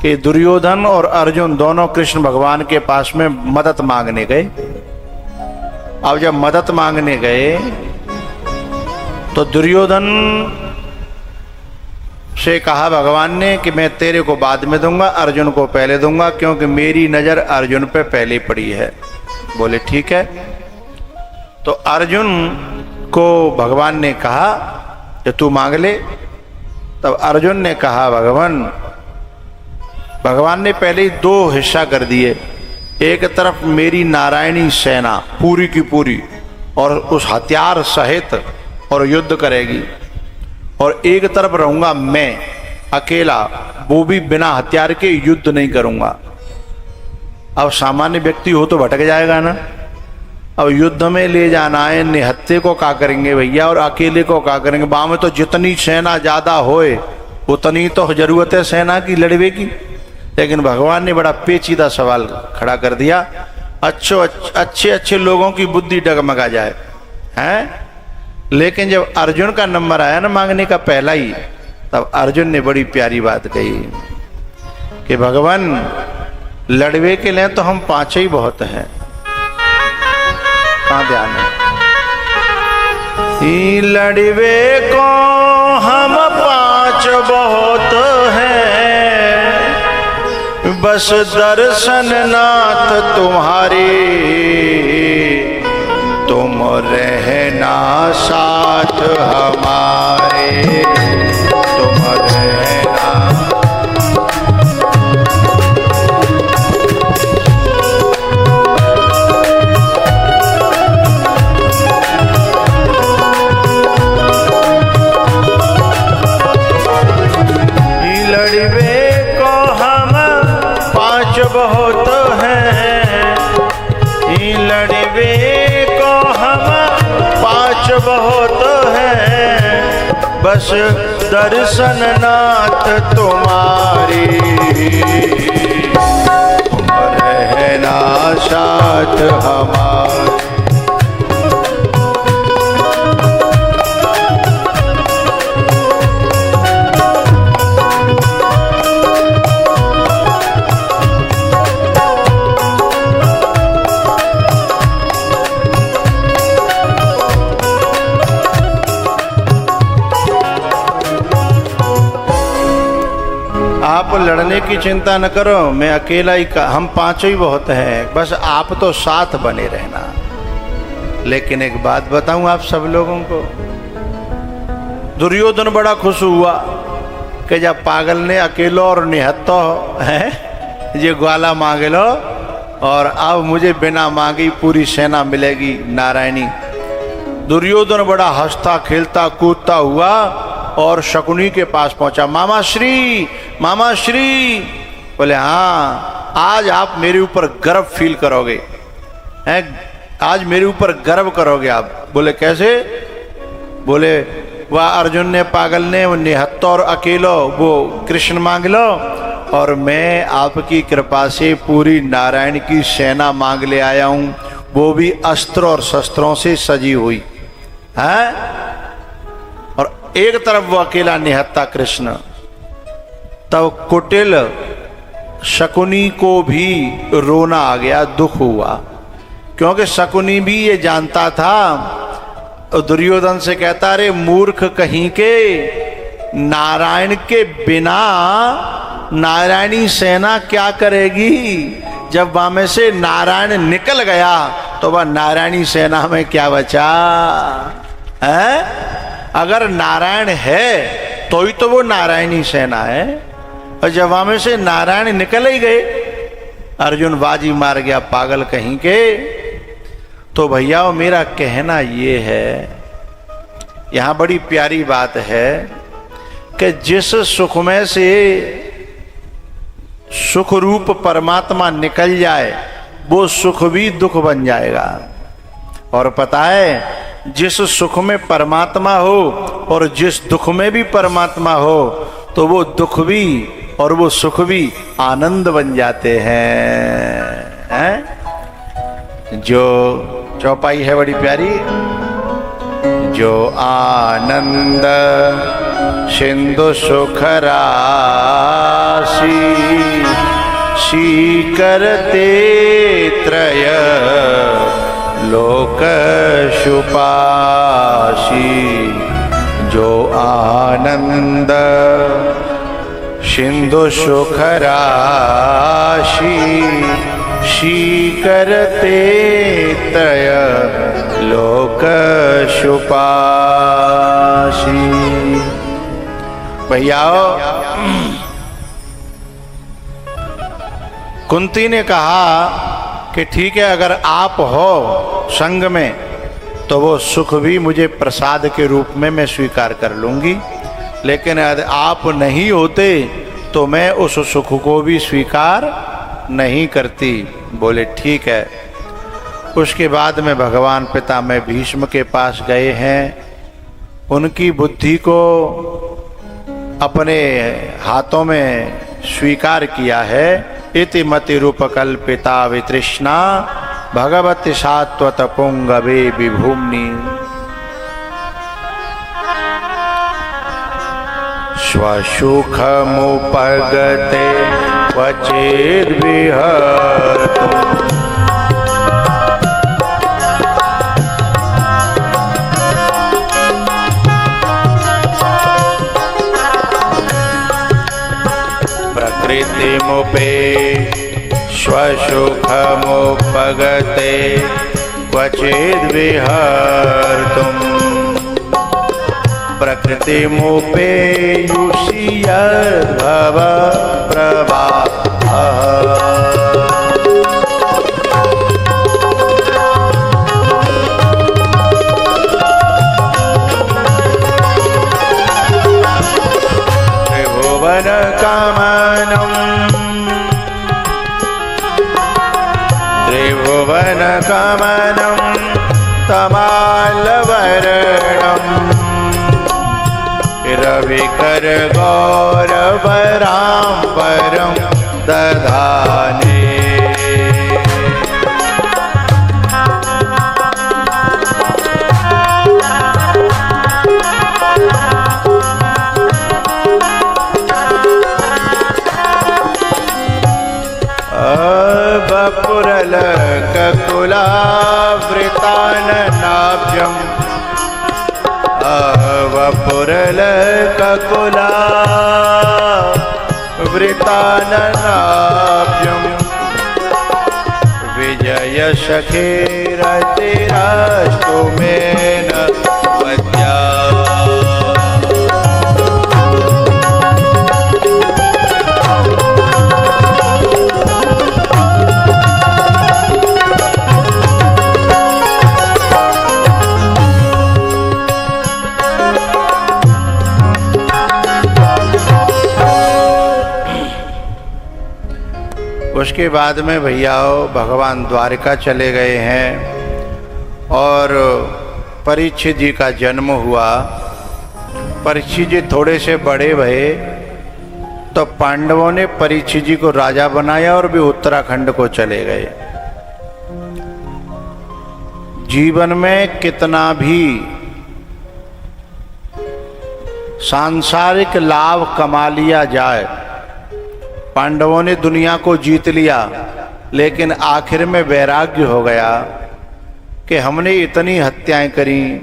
कि दुर्योधन और अर्जुन दोनों कृष्ण भगवान के पास में मदद मांगने गए। अब जब मदद मांगने गए तो दुर्योधन से कहा भगवान ने कि मैं तेरे को बाद में दूंगा, अर्जुन को पहले दूंगा, क्योंकि मेरी नजर अर्जुन पे पहले पड़ी है। बोले ठीक है। तो अर्जुन को भगवान ने कहा कि तू मांग ले। तब अर्जुन ने कहा भगवान ने पहले ही दो हिस्सा कर दिए। एक तरफ मेरी नारायणी सेना पूरी की पूरी और उस हथियार सहित और युद्ध करेगी, और एक तरफ रहूंगा मैं अकेला, वो भी बिना हथियार के युद्ध नहीं करूंगा। अब सामान्य व्यक्ति हो तो भटक जाएगा ना। अब युद्ध में ले जाना है, निहत्थे को क्या करेंगे भैया, और अकेले को क्या करेंगे। वहां में तो जितनी सेना ज्यादा होए उतनी तो जरूरत है सेना की लड़वे की। लेकिन भगवान ने बड़ा पेचीदा सवाल खड़ा कर दिया। अच्छे लोगों की बुद्धि डगमगा जाए हैं। लेकिन जब अर्जुन का नंबर आया ना मांगने का पहला ही, तब अर्जुन ने बड़ी प्यारी बात कही कि भगवान लड़वे के लिए तो हम पांच ही बहुत हैं। कहाँ ध्यान है? लड़वे को हम पांच बहुत हैं, बस दर्शन नाथ तुम्हारे, तुम रहना साथ हमारे, तुम रहना। लड़वे को हम पांच बहुत हैं, लड़वे को हम पांच बहुत हैं, बस दर्शन नाथ तुम्हारी, तुम रहना साथ हमारे। आप लड़ने की चिंता न करो, मैं अकेला ही हम पांचों ही बहुत हैं, बस आप तो साथ बने रहना। लेकिन एक बात बताऊं आप सब लोगों को, दुर्योधन बड़ा खुश हुआ कि जब पागल ने अकेलो और निहत्तो है ये ग्वाला मांगे लो, और अब मुझे बिना मांगी पूरी सेना मिलेगी नारायणी। दुर्योधन बड़ा हंसता खेलता कूदता हुआ और शकुनी के पास पहुंचा। मामा श्री। बोले हाँ, आज आप मेरे ऊपर गर्व फील करोगे, हैं? आज मेरे ऊपर गर्व करोगे आप। बोले कैसे? बोले वह अर्जुन ने पागल ने निहत्तो और अकेलो वो कृष्ण मांग लो, और मैं आपकी कृपा से पूरी नारायण की सेना मांग ले आया हूं, वो भी अस्त्र और शस्त्रों से सजी हुई है। और एक तरफ वो अकेला निहत्ता कृष्ण। तब कुटिल शकुनी को भी रोना आ गया, दुख हुआ, क्योंकि शकुनी भी ये जानता था। दुर्योधन से कहता, अरे मूर्ख कहीं के, नारायण के बिना नारायणी सेना क्या करेगी? जब वहां में से नारायण निकल गया तो वह नारायणी सेना में क्या बचा है? अगर नारायण है तो ही तो वो नारायणी सेना है, और जब वहां में से नारायण निकल ही गए, अर्जुन बाजी मार गया पागल कहीं के। तो भैया वो मेरा कहना ये है, यहां बड़ी प्यारी बात है कि जिस सुख में से सुख रूप परमात्मा निकल जाए वो सुख भी दुख बन जाएगा। और पता है, जिस सुख में परमात्मा हो और जिस दुख में भी परमात्मा हो तो वो दुख भी और वो सुख भी आनंद बन जाते हैं। जो चौपाई है बड़ी प्यारी, जो आनंद सिंधु सुख राशि शीकरते त्रय लोक शुपाशी। जो आनंद सिंधु सुख राशि शीकरते त्रय लोक शुपाशी। भैया कुंती ने कहा कि ठीक है, अगर आप हो संग में तो वो सुख भी मुझे प्रसाद के रूप में मैं स्वीकार कर लूंगी, लेकिन यदि आप नहीं होते तो मैं उस सुख को भी स्वीकार नहीं करती। बोले ठीक है। उसके बाद में भगवान पितामह भीष्म के पास गए हैं, उनकी बुद्धि को अपने हाथों में स्वीकार किया है। इति मति रूपकल्पिता वितृष्णा भगवती सात्वत पुंगवे विभूम्नि। स्वसुखमुपगते क्वचिद्विहर्तुम् प्रकृतिमुपे स्वसुखमुपगते क्वचिद्विहर्तुम् प्रकृतिमुपेयुषि यद्भव प्रवाहः। त्रिभुवनकमनं तमालवर्णं रविकर गौरवराम्बरं दधाने। वपुरलककुलावृताननाभ्यं वपुरलककुलावृताननाभ्यं विजयसखेरतिरष्टुमेन वद्या। उसके बाद में भैयाओ भगवान द्वारिका चले गए हैं और परीक्षित जी का जन्म हुआ। परीक्षित जी थोड़े से बड़े भये तो पांडवों ने परीक्षित जी को राजा बनाया और वे उत्तराखंड को चले गए। जीवन में कितना भी सांसारिक लाभ कमा लिया जाए, पांडवों ने दुनिया को जीत लिया, लेकिन आखिर में वैराग्य हो गया कि हमने इतनी हत्याएं करी,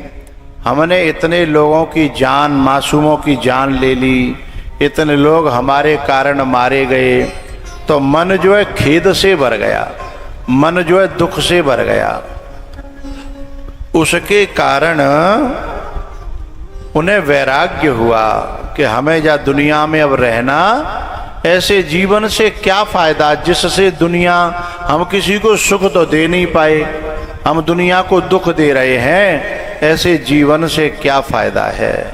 हमने इतने लोगों की जान, मासूमों की जान ले ली, इतने लोग हमारे कारण मारे गए, तो मन जो है खेद से भर गया, मन जो है दुख से भर गया। उसके कारण उन्हें वैराग्य हुआ कि हमें या दुनिया में अब रहना, ऐसे जीवन से क्या फायदा जिससे दुनिया, हम किसी को सुख तो दे नहीं पाए, हम दुनिया को दुख दे रहे हैं, ऐसे जीवन से क्या फायदा है।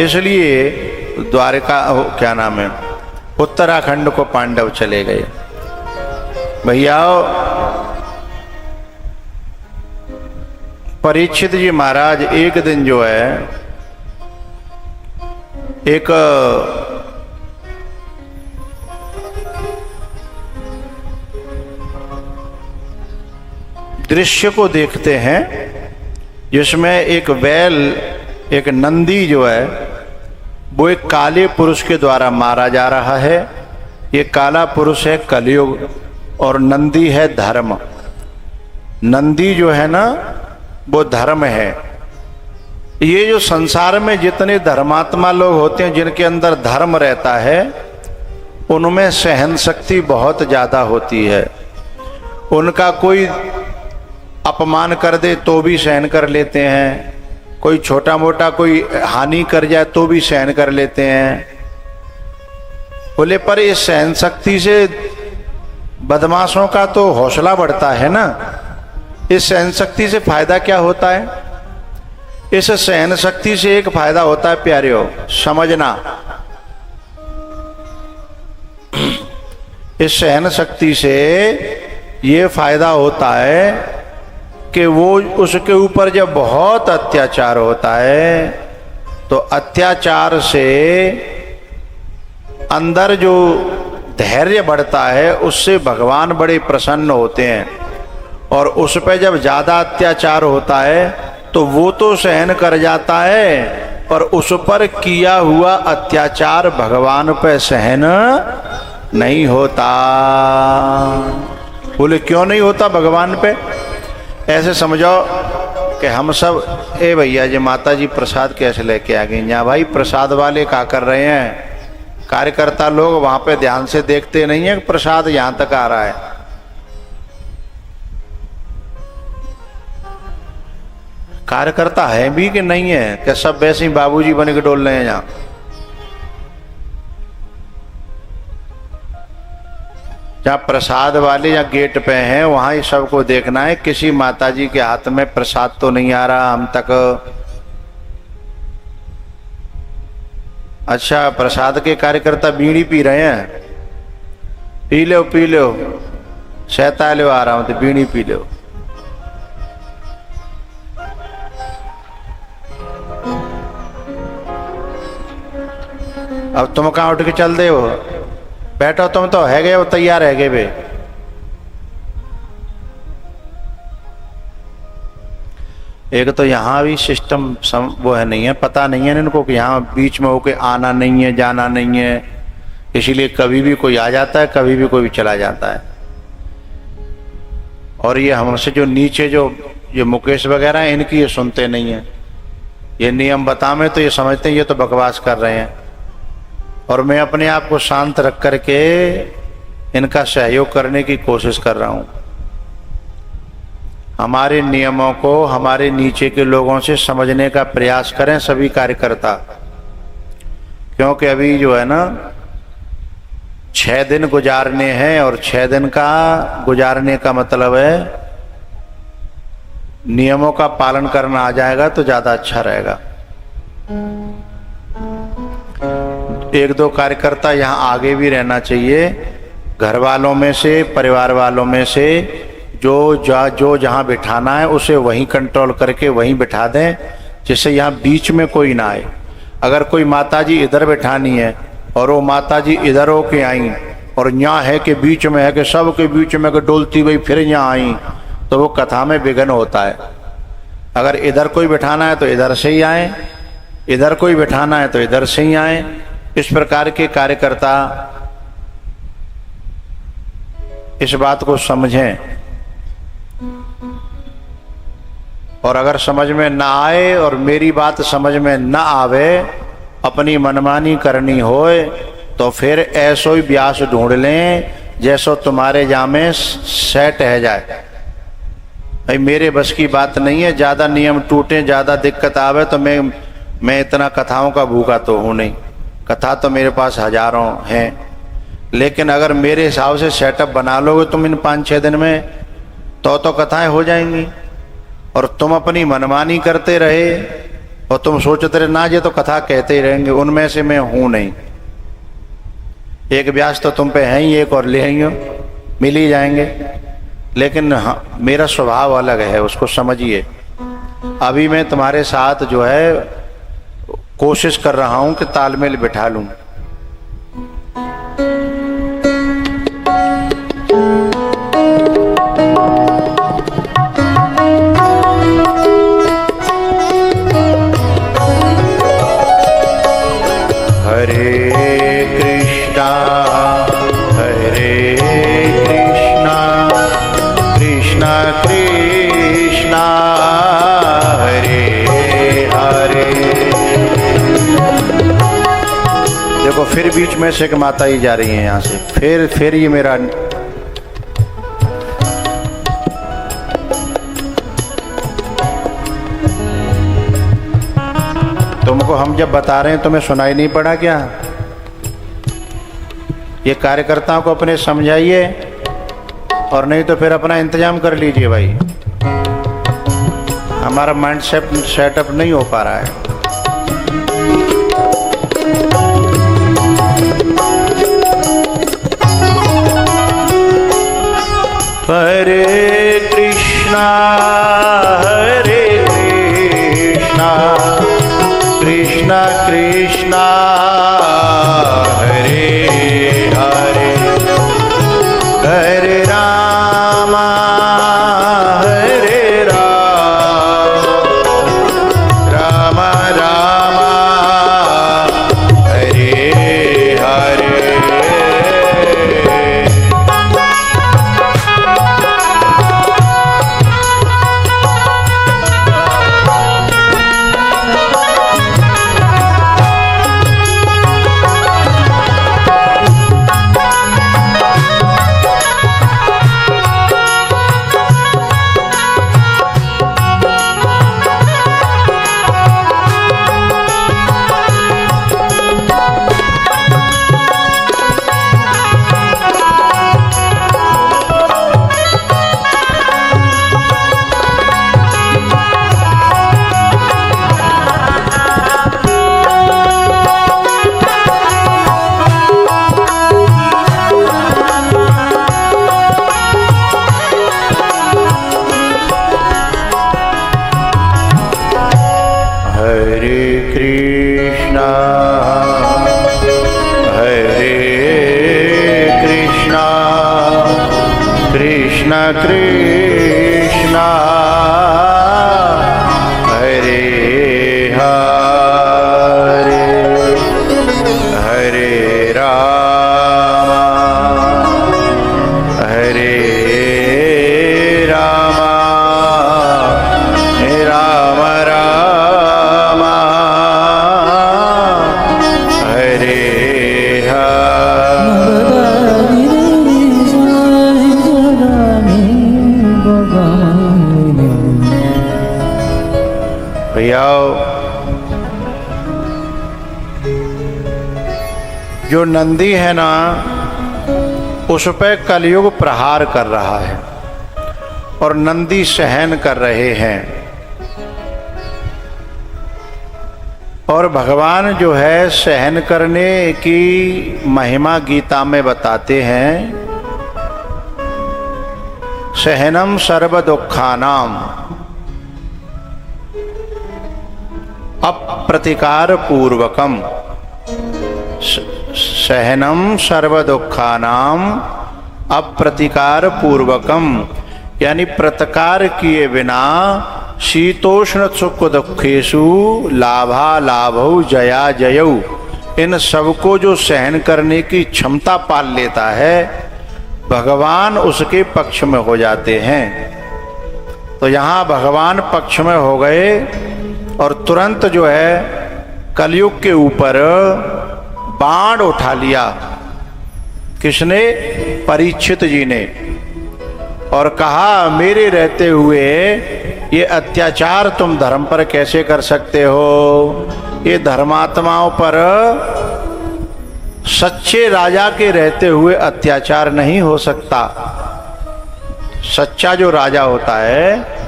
इसलिए द्वारिका, क्या नाम है, उत्तराखंड को पांडव चले गए। भैया परीक्षित जी महाराज एक दिन जो है एक दृश्य को देखते हैं जिसमें एक बैल, एक नंदी जो है वो एक काले पुरुष के द्वारा मारा जा रहा है। ये काला पुरुष है कलयुग और नंदी है धर्म। नंदी जो है ना वो धर्म है। ये जो संसार में जितने धर्मात्मा लोग होते हैं जिनके अंदर धर्म रहता है उनमें सहन शक्ति बहुत ज्यादा होती है। उनका कोई अपमान कर दे तो भी सहन कर लेते हैं, कोई छोटा मोटा कोई हानि कर जाए तो भी सहन कर लेते हैं। बोले पर इस सहन शक्ति से बदमाशों का तो हौसला बढ़ता है ना। इस सहन शक्ति से फायदा क्या होता है? इस सहन शक्ति से एक फायदा होता है प्यारियों, समझना। इस सहन शक्ति से ये फायदा होता है कि वो उसके ऊपर जब बहुत अत्याचार होता है तो अत्याचार से अंदर जो धैर्य बढ़ता है उससे भगवान बड़े प्रसन्न होते हैं। और उस पर जब ज्यादा अत्याचार होता है तो वो तो सहन कर जाता है पर उस पर किया हुआ अत्याचार भगवान पे सहन नहीं होता। बोले क्यों नहीं होता भगवान पे? ऐसे समझो कि हम सब ए भैया जी माता जी प्रसाद कैसे लेके आ गई? यहाँ भाई प्रसाद वाले क्या कर रहे हैं? कार्यकर्ता लोग वहां पे ध्यान से देखते नहीं है प्रसाद यहां तक आ रहा है। कार्यकर्ता है भी कि नहीं है? कि सब वैसे ही बाबूजी बन के डोल रहे हैं यहाँ? जहाँ प्रसाद वाले या गेट पे हैं वहां ही सबको देखना है किसी माताजी के हाथ में प्रसाद तो नहीं आ रहा हम तक। अच्छा प्रसाद के कार्यकर्ता बीड़ी पी रहे हैं, पी लो पी लो, सहता लो आ रहा हूं तो बीड़ी पी लो। अब तुम कहाँ उठ के चल दे हो? बैठो, तुम तो है गए वो तैयार है गए बे। एक तो यहाँ भी सिस्टम वो है नहीं है, पता नहीं है इनको कि यहाँ बीच में होके आना नहीं है जाना नहीं है, इसीलिए कभी भी कोई आ जाता है कभी भी कोई भी चला जाता है। और ये हमसे जो नीचे जो ये मुकेश वगैरह हैं इनकी ये सुनते नहीं है। ये नियम बतावे तो ये समझते हैं ये तो बकवास कर रहे हैं। और मैं अपने आप को शांत रख करके इनका सहयोग करने की कोशिश कर रहा हूँ। हमारे नियमों को हमारे नीचे के लोगों से समझने का प्रयास करें सभी कार्यकर्ता, क्योंकि अभी जो है ना 6 दिन गुजारने हैं और 6 दिन का गुजारने का मतलब है नियमों का पालन करना आ जाएगा तो ज्यादा अच्छा रहेगा। 1-2 कार्यकर्ता यहाँ आगे भी रहना चाहिए, घर वालों में से परिवार वालों में से जो जहाँ बिठाना है उसे वहीं कंट्रोल करके वहीं बिठा दें, जिससे यहाँ बीच में कोई ना आए। अगर कोई माताजी इधर बिठानी है और वो माताजी इधर होके आई और यहाँ है कि बीच में है कि सब के बीच में डोलती हुई फिर यहाँ आई तो वो कथा में विघ्न होता है। अगर इधर कोई बिठाना है तो इधर से ही आए, इधर कोई बिठाना है तो इधर से ही आए। इस प्रकार के कार्यकर्ता इस बात को समझें। और अगर समझ में ना आए और मेरी बात समझ में ना आवे, अपनी मनमानी करनी होए तो फिर ऐसो ही ब्यास ढूंढ लें जैसो तुम्हारे जामे सेट है जाए। भाई मेरे बस की बात नहीं है, ज्यादा नियम टूटे ज्यादा दिक्कत आवे तो मैं इतना कथाओं का भूखा तो हूं नहीं। कथा तो मेरे पास हजारों हैं, लेकिन अगर मेरे हिसाब से सेटअप बना लोगे तुम इन 5-6 दिन में तो कथाएं हो जाएंगी। और तुम अपनी मनमानी करते रहे और तुम सोचते रहे ना ये तो कथा कहते ही रहेंगे, उनमें से मैं हूं नहीं। एक व्यास तो तुम पे है ही, एक और ले आएंगे मिल ही जाएंगे, लेकिन हाँ, मेरा स्वभाव अलग है, उसको समझिए। अभी मैं तुम्हारे साथ जो है कोशिश कर रहा हूं कि तालमेल बिठा लूं। हरे कृष्णा फिर बीच में से एक माता ही जा रही है यहाँ से, फिर ये मेरा तुमको हम जब बता रहे हैं तुम्हें सुनाई नहीं पड़ा क्या? ये कार्यकर्ताओं को अपने समझाइए, और नहीं तो फिर अपना इंतजाम कर लीजिए भाई, हमारा माइंड सेटअप नहीं हो पा रहा है। हरे कृष्णा कृष्णा कृष्णा हरे हरे, हरे राम राम राम हरे हरे। कृष्ण कृष्ण हरे हरे, हरे राम हरे राम, राम राम हरे भैया। जो नंदी है ना, उस पे कलयुग प्रहार कर रहा है और नंदी सहन कर रहे हैं। और भगवान जो है सहन करने की महिमा गीता में बताते हैं, सहनम सर्व दुखानाम अप्रतिकार पूर्वकम, सहनम सर्व दुखानाम अप्रतिकार पूर्वकम, यानी प्रतिकार किए बिना शीतोष्ण सुख दुखेशु लाभा लाभौ जया जयौ, इन सबको जो सहन करने की क्षमता पाल लेता है, भगवान उसके पक्ष में हो जाते हैं। तो यहाँ भगवान पक्ष में हो गए और तुरंत जो है कलयुग के ऊपर बाण उठा लिया। किसने? परीक्षित जी ने। और कहा मेरे रहते हुए ये अत्याचार तुम धर्म पर कैसे कर सकते हो? ये धर्मात्माओं पर सच्चे राजा के रहते हुए अत्याचार नहीं हो सकता। सच्चा जो राजा होता है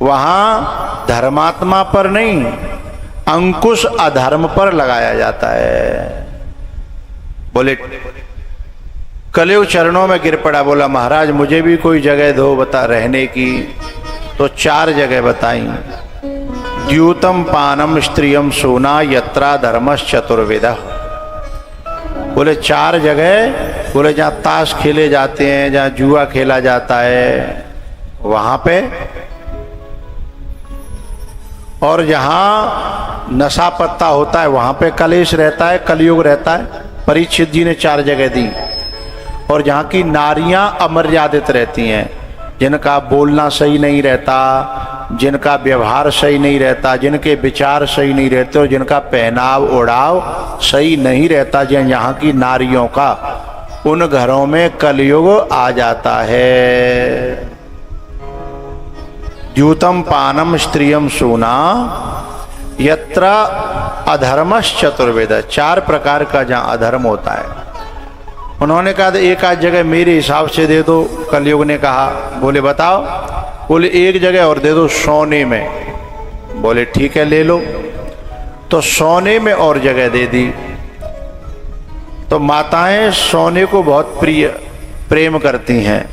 वहां धर्मात्मा पर नहीं, अंकुश अधर्म पर लगाया जाता है। बोले कलयुग चरणों में गिर पड़ा, बोला महाराज मुझे भी कोई जगह दो बता रहने की। तो 4 जगह बताई। द्यूतम पानम स्त्रियम सोना यत्रा धर्मश्च चतुर्वेद। बोले 4 जगह, बोले जहाँ ताश खेले जाते हैं, जहाँ जुआ खेला जाता है वहां पे, और जहाँ नशा पत्ता होता है वहां पे कलेश रहता है, कलयुग रहता है। परीक्षित जी ने 4 जगह दी। और जहाँ की नारियां अमर्यादित रहती हैं, जिनका बोलना सही नहीं रहता, जिनका व्यवहार सही नहीं रहता, जिनके विचार सही नहीं रहते और जिनका पहनाव ओढ़ाव सही नहीं रहता, जिन यहाँ की नारियों का, उन घरों में कलयुग आ जाता है। द्यूतम पानम स्त्रियम सूना यत्र अधर्मश्च चतुर्वेद, 4 प्रकार का जहाँ अधर्म होता है। उन्होंने कहा एक आध जगह मेरे हिसाब से दे दो। कलयुग ने कहा, बोले बताओ। बोले एक जगह और दे दो, सोने में। बोले ठीक है ले लो। तो सोने में और जगह दे दी। तो माताएं सोने को बहुत प्रेम करती हैं,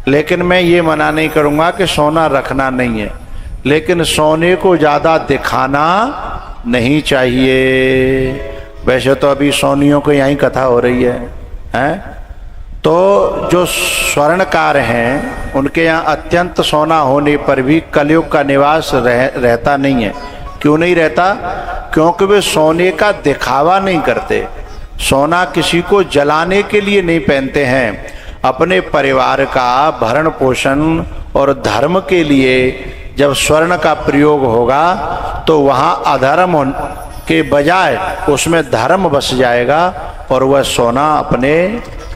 लेकिन मैं ये मना नहीं करूँगा कि सोना रखना नहीं है, लेकिन सोने को ज़्यादा दिखाना नहीं चाहिए। वैसे तो अभी सोनियों को यहीं कथा हो रही है, हैं? तो जो स्वर्णकार हैं उनके यहाँ अत्यंत सोना होने पर भी कलयुग का निवास रहता नहीं है। क्यों नहीं रहता? क्योंकि वे सोने का दिखावा नहीं करते। सोना किसी को जलाने के लिए नहीं पहनते हैं, अपने परिवार का भरण पोषण और धर्म के लिए जब स्वर्ण का प्रयोग होगा तो वहाँ अधर्म के बजाय उसमें धर्म बस जाएगा और वह सोना अपने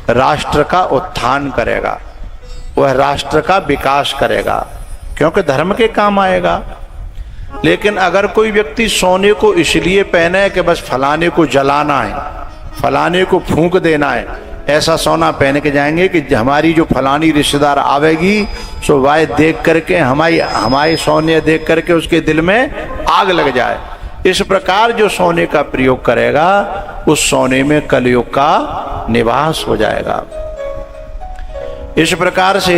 राष्ट्र का उत्थान करेगा, वह राष्ट्र का विकास करेगा, क्योंकि धर्म के काम आएगा। लेकिन अगर कोई व्यक्ति सोने को इसलिए पहने कि बस फलाने को जलाना है, फलाने को फूंक देना है, ऐसा सोना पहन के जाएंगे कि हमारी जो फलानी रिश्तेदार आवेगी सो वह देख करके हमारे सोने देख करके उसके दिल में आग लग जाए, इस प्रकार जो सोने का प्रयोग करेगा उस सोने में कलयुग का निवास हो जाएगा। इस प्रकार से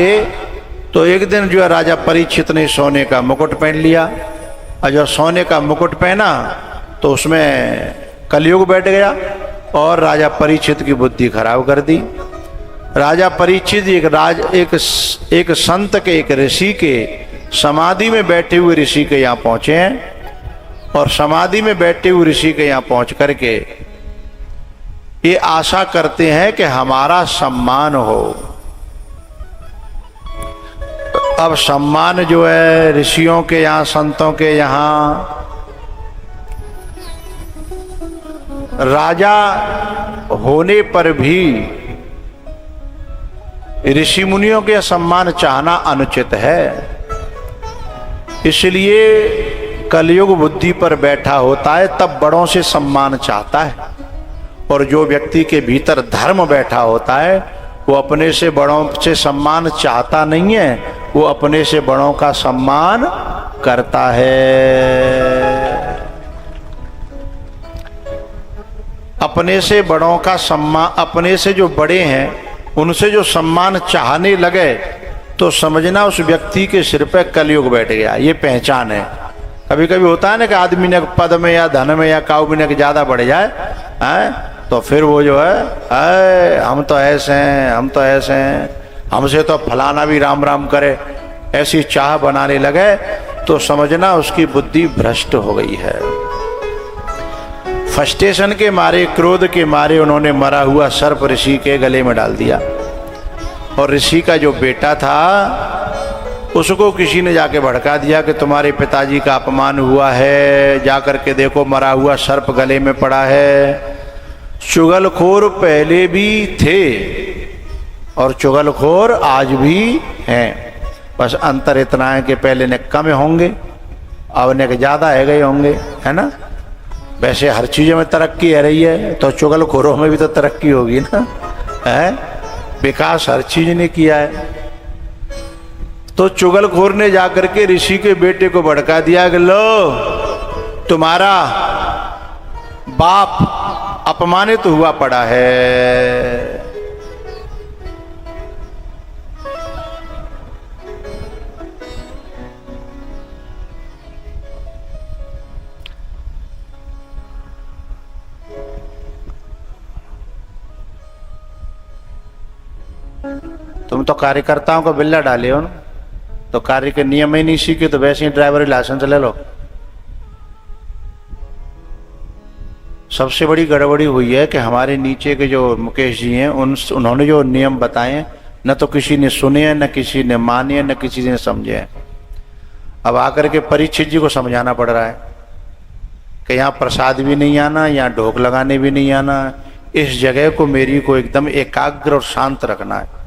तो एक दिन जो है राजा परीक्षित ने सोने का मुकुट पहन लिया, और जब सोने का मुकुट पहना तो उसमें कलयुग बैठ गया और राजा परीक्षित की बुद्धि खराब कर दी। राजा परीक्षित एक संत के, एक ऋषि के समाधि में बैठे हुए ऋषि के यहाँ पहुंचे हैं, और समाधि में बैठे हुए ऋषि के यहाँ पहुंच करके ये आशा करते हैं कि हमारा सम्मान हो। अब सम्मान जो है ऋषियों के यहाँ, संतों के यहाँ, राजा होने पर भी ऋषि मुनियों के सम्मान चाहना अनुचित है। इसलिए कलयुग बुद्धि पर बैठा होता है तब बड़ों से सम्मान चाहता है, और जो व्यक्ति के भीतर धर्म बैठा होता है वो अपने से बड़ों से सम्मान चाहता नहीं है, वो अपने से बड़ों का सम्मान करता है। अपने से बड़ों का सम्मान, अपने से जो बड़े हैं उनसे जो सम्मान चाहने लगे तो समझना उस व्यक्ति के सिर पे कलयुग बैठ गया। ये पहचान है। कभी कभी होता है ना कि आदमी ने पद में या धन में या काऊ में ज्यादा बढ़ जाए तो फिर वो जो है हम तो ऐसे हैं, हम तो ऐसे हैं, हमसे तो फलाना भी राम राम करे, ऐसी चाह बनाने लगे तो समझना उसकी बुद्धि भ्रष्ट हो गई है। फ्रस्ट्रेशन के मारे, क्रोध के मारे उन्होंने मरा हुआ सर्प ऋषि के गले में डाल दिया, और ऋषि का जो बेटा था उसको किसी ने जाके भड़का दिया कि तुम्हारे पिताजी का अपमान हुआ है, जाकर के देखो मरा हुआ सर्प गले में पड़ा है। चुगलखोर पहले भी थे और चुगलखोर आज भी हैं, बस अंतर इतना है कि पहले ने कम होंगे, अब ने ज़्यादा है गए होंगे, है ना। वैसे हर चीज़ों में तरक्की है रही है तो चुगलखोरों में भी तो तरक्की होगी ना, है। विकास हर चीज ने किया है। तो चुगलखोर ने जाकर के ऋषि के बेटे को भड़का दिया कि लो तुम्हारा बाप अपमानित हुआ पड़ा है। तुम तो कार्यकर्ताओं को बिल्ला डाले हो ना, तो कार्य के नियम ही नहीं सीखे तो वैसे ही ड्राइवरी लाइसेंस ले लो। सबसे बड़ी गड़बड़ी हुई है कि हमारे नीचे के जो मुकेश जी हैं उन्होंने जो नियम बताए न तो किसी ने सुने हैं, न किसी ने माने हैं, न किसी ने समझे हैं। अब आकर के परीक्षित जी को समझाना पड़ रहा है कि यहाँ प्रसाद भी नहीं आना, यहाँ ढोक लगाने भी नहीं आना, इस जगह को मेरी को एकदम एकाग्र और शांत रखना है।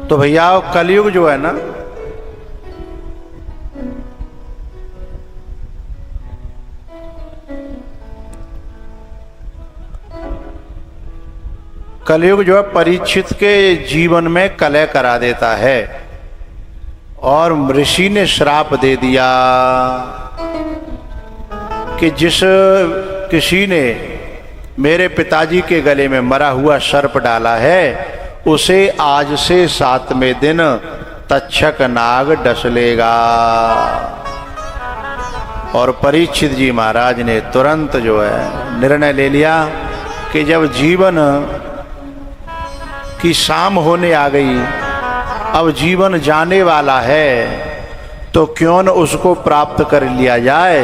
तो भैया कलयुग जो है ना, कलयुग जो है परीक्षित के जीवन में कलह करा देता है। और ऋषि ने श्राप दे दिया कि जिस किसी ने मेरे पिताजी के गले में मरा हुआ सर्प डाला है उसे आज से 7वें दिन तक्षक नाग डस लेगा। और परीक्षित जी महाराज ने तुरंत जो है निर्णय ले लिया कि जब जीवन की शाम होने आ गई, अब जीवन जाने वाला है, तो क्यों न उसको प्राप्त कर लिया जाए,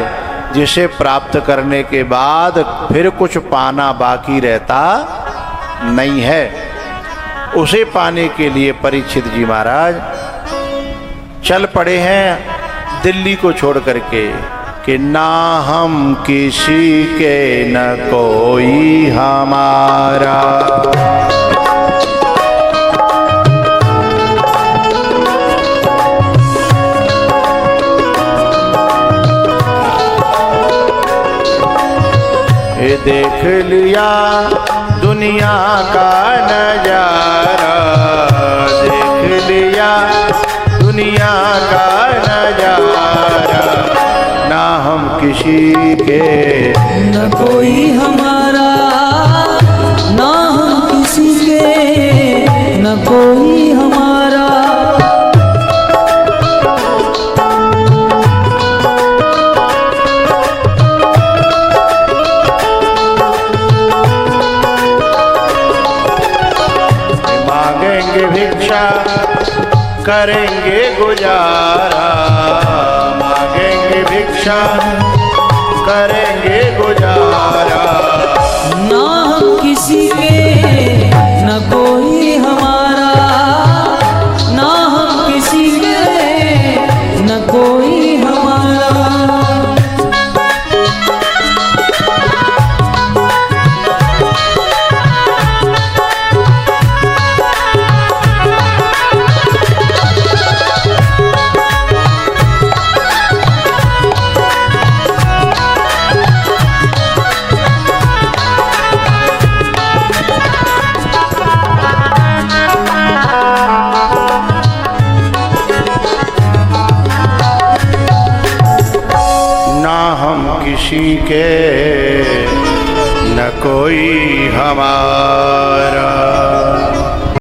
जिसे प्राप्त करने के बाद फिर कुछ पाना बाकी रहता नहीं है। उसे पाने के लिए परीक्षित जी महाराज चल पड़े हैं दिल्ली को छोड़ करके कि ना हम किसी के न कोई हमारा। ये देख लिया दुनिया का नजारा, देख लिया दुनिया का नजारा, ना हम किसी के न कोई हमारा, ना हम किसी के न कोई हमारा। भिक्षा करेंगे गुजारा, मांगेंगे भिक्षा करेंगे गुजारा, ना हम किसी के न कोई हमारा, ना हम किसी के न कोई हमारा। किसी के न कोई हमारा।